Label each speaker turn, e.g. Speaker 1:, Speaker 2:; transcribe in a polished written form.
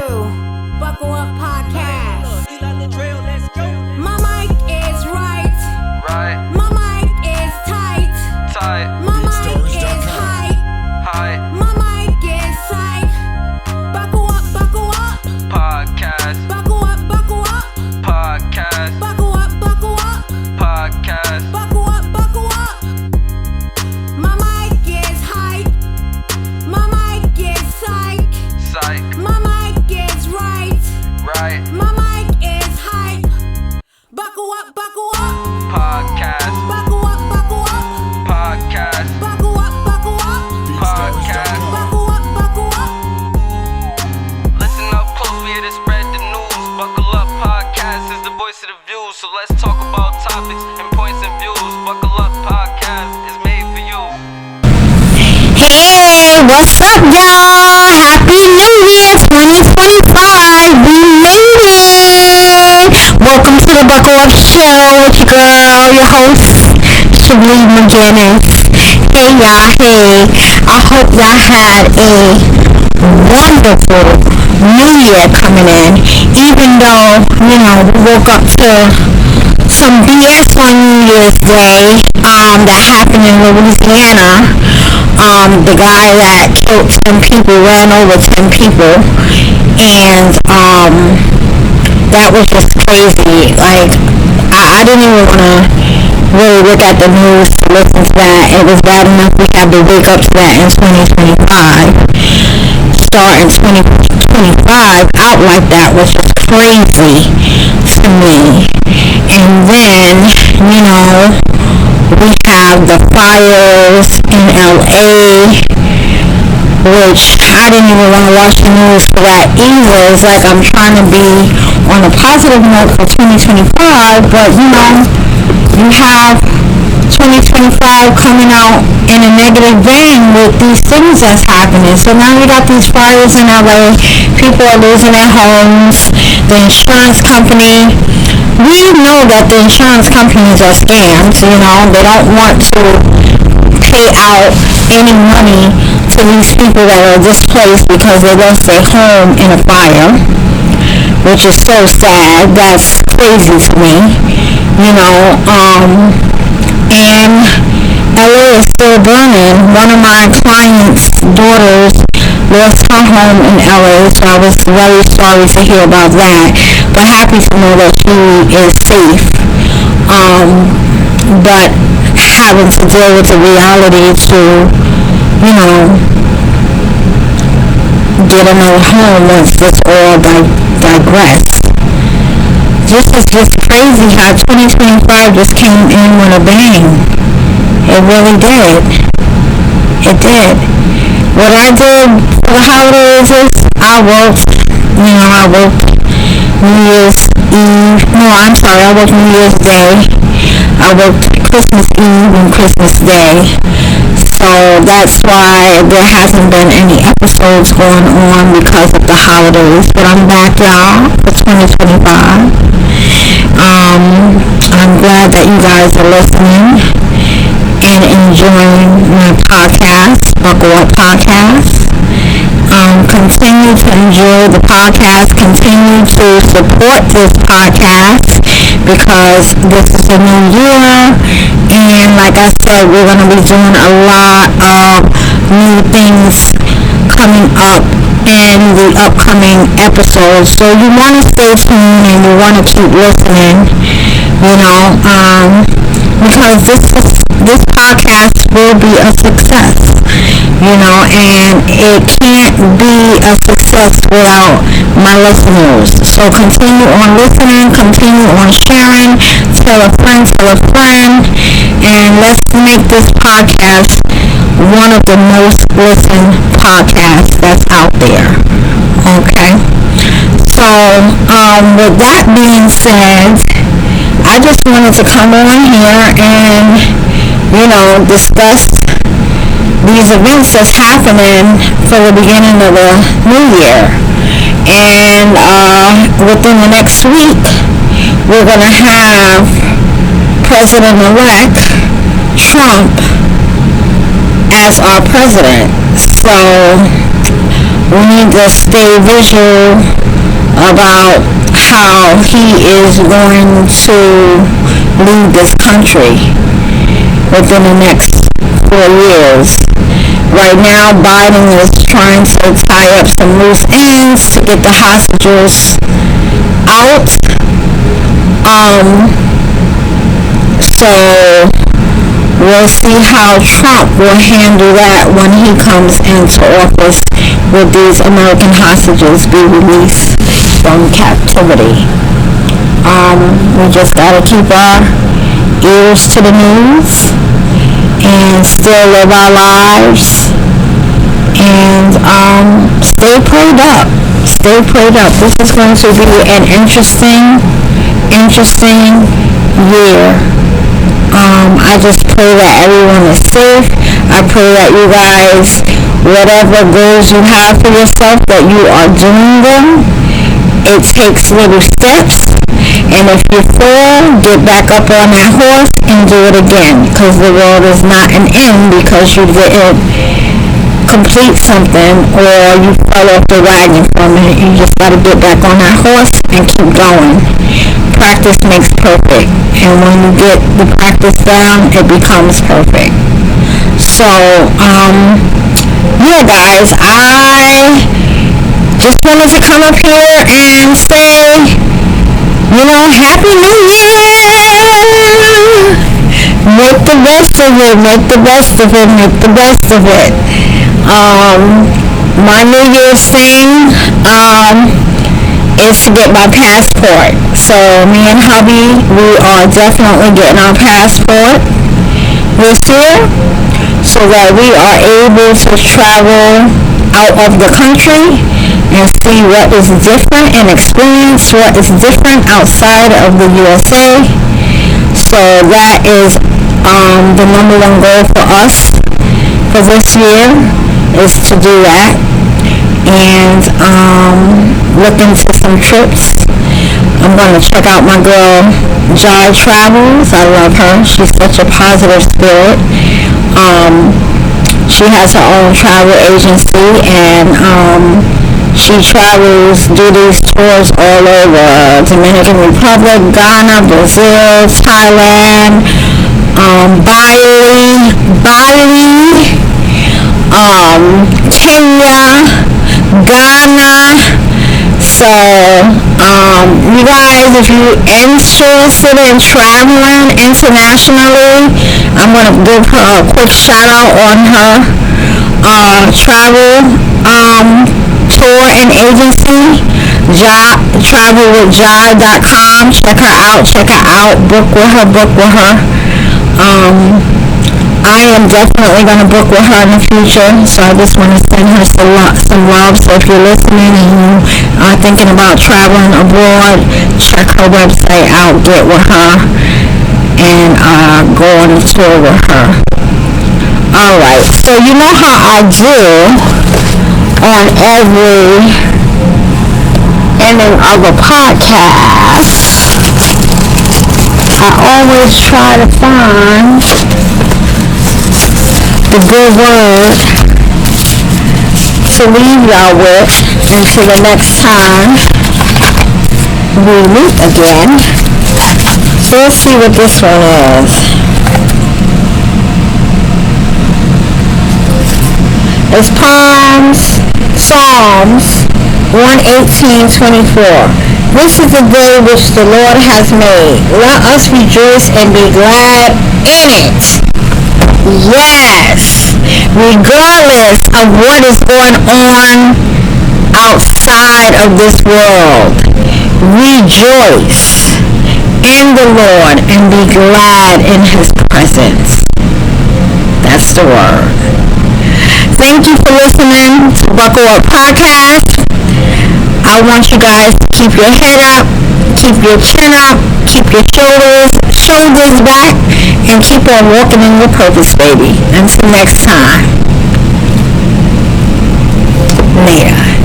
Speaker 1: Buckle Up Podcast. My mic is right. My mic is tight. My mic is high. My mic is sight. Buckle up
Speaker 2: podcast.
Speaker 1: Buckle up
Speaker 2: Podcast.
Speaker 1: Buckle up
Speaker 2: Podcast.
Speaker 1: Buckle up. My mic is hype. My mic is psych.
Speaker 2: Psych.
Speaker 1: My mic is right. My mic is hype. Buckle up.
Speaker 2: Podcast.
Speaker 1: Buckle up.
Speaker 2: Podcast.
Speaker 1: Buckle up.
Speaker 2: Podcast.
Speaker 1: Buckle up.
Speaker 2: Listen up close, we here to spread the news. Buckle Up Podcast is the voice of the views. So let's talk about topics and points of views. Buckle Up Podcast is made for you.
Speaker 3: Hey, what's up, y'all? Happy New Year 2025. We made it. Welcome to the Buckle Up Show with your girl, your host, Shablee McGinnis. Hey, y'all. Hey, I hope y'all had a wonderful New Year coming in. Even though, we woke up to some BS on New Year's Day that happened in Louisiana. The guy that killed 10 people ran over 10 people, and that was just crazy. Like, I didn't even want to really look at the news to listen to that. It was bad enough we had to wake up to that in 2025. Starting 2025 out like that was just crazy to me. And then, we have the fires in LA, which I didn't even want to watch the news for that either. It's like I'm trying to be on a positive note for 2025, but you have 2025 coming out in a negative vein with these things that's happening. So now we got these fires in LA, people are losing their homes, the insurance company. We know that the insurance companies are scams, they don't want to pay out any money to these people that are displaced because they lost their home in a fire, which is so sad. That's crazy to me, and LA is still burning. One of my clients' daughters lost her home in LA, so I was very sorry to hear about that, but happy to know that she is safe. But having to deal with the reality to, get another home once this all digress. This is just crazy how 2025 just came in with a bang. It really did. It did. What I did for the holidays is I worked New Year's Eve. No, I'm sorry, I worked New Year's Day. I worked Christmas Eve and Christmas Day. So that's why there hasn't been any episodes going on because of the holidays. But I'm back, y'all, for 2025. I'm glad that you guys are listening and enjoying my podcast, Buckle Up Podcast. Continue to enjoy the podcast. Continue to support this podcast because this is a new year. And like I said, we're going to be doing a lot of new things coming up in the upcoming episodes. So you want to stay tuned and you want to keep listening, because this podcast will be a success, and it can't be a success without my listeners. So continue on listening, continue on sharing, tell a friend, and let's make this podcast one of the most listened podcasts that's out there. Okay? So, with that being said, I just wanted to come on here and, discuss these events that's happening for the beginning of the new year. And within the next week, we're going to have President-elect Trump as our president. So we need to stay visual about how he is going to lead this country within the next 4 years. Right now, Biden is trying to tie up some loose ends to get the hostages out. So we'll see how Trump will handle that when he comes into office. Will these American hostages be released from captivity? We just gotta keep our ears to the news and still live our lives and stay prayed up. Stay prayed up. This is going to be an interesting year. I just pray that everyone is safe. I pray that you guys, whatever goals you have for yourself, that you are doing them. It takes little steps, and if you fall, get back up on that horse and do it again, because the world is not an end because you didn't complete something or you fell off the wagon from it. You just got to get back on that horse and keep going. Practice makes perfect, and when you get the practice down, it becomes perfect. So yeah guys, I just wanted to come up here and say, Happy New Year! Make the best of it, make the best of it, make the best of it. My New Year's thing is to get my passport. So me and hubby, we are definitely getting our passport this year so that we are able to travel out of the country and see what is different and experience what is different outside of the USA. So that is the number one goal for us for this year, is to do that and look into some trips. I'm going to check out my girl Jai Travels. I love her. She's such a positive spirit. She has her own travel agency, and she travels, do these tours all over Dominican Republic, Ghana, Brazil, Thailand, Bali, Kenya, Ghana. So you guys, if you're interested in traveling internationally, I'm going to give her a quick shout out on her travel tour and agency, travelwithjai.com. Check her out, book with her. I am definitely going to book with her in the future, so I just want to send her some love. So if you're listening and you are thinking about traveling abroad, check her website out, get with her, and go on a tour with her. Alright, so you know how I do on every ending of a podcast, I always try to find the good word to leave y'all with until the next time we meet again. So let's see what this one is. It's Psalms 118:24. This is the day which the Lord has made. Let us rejoice and be glad in it. Yes, regardless of what is going on outside of this world, rejoice in the Lord and be glad in His presence. That's the word. Thank you for listening to Buckle Up Podcast. I want you guys to keep your head up, keep your chin up, keep your shoulders back, and keep on walking in your purpose, baby. Until next time. Later.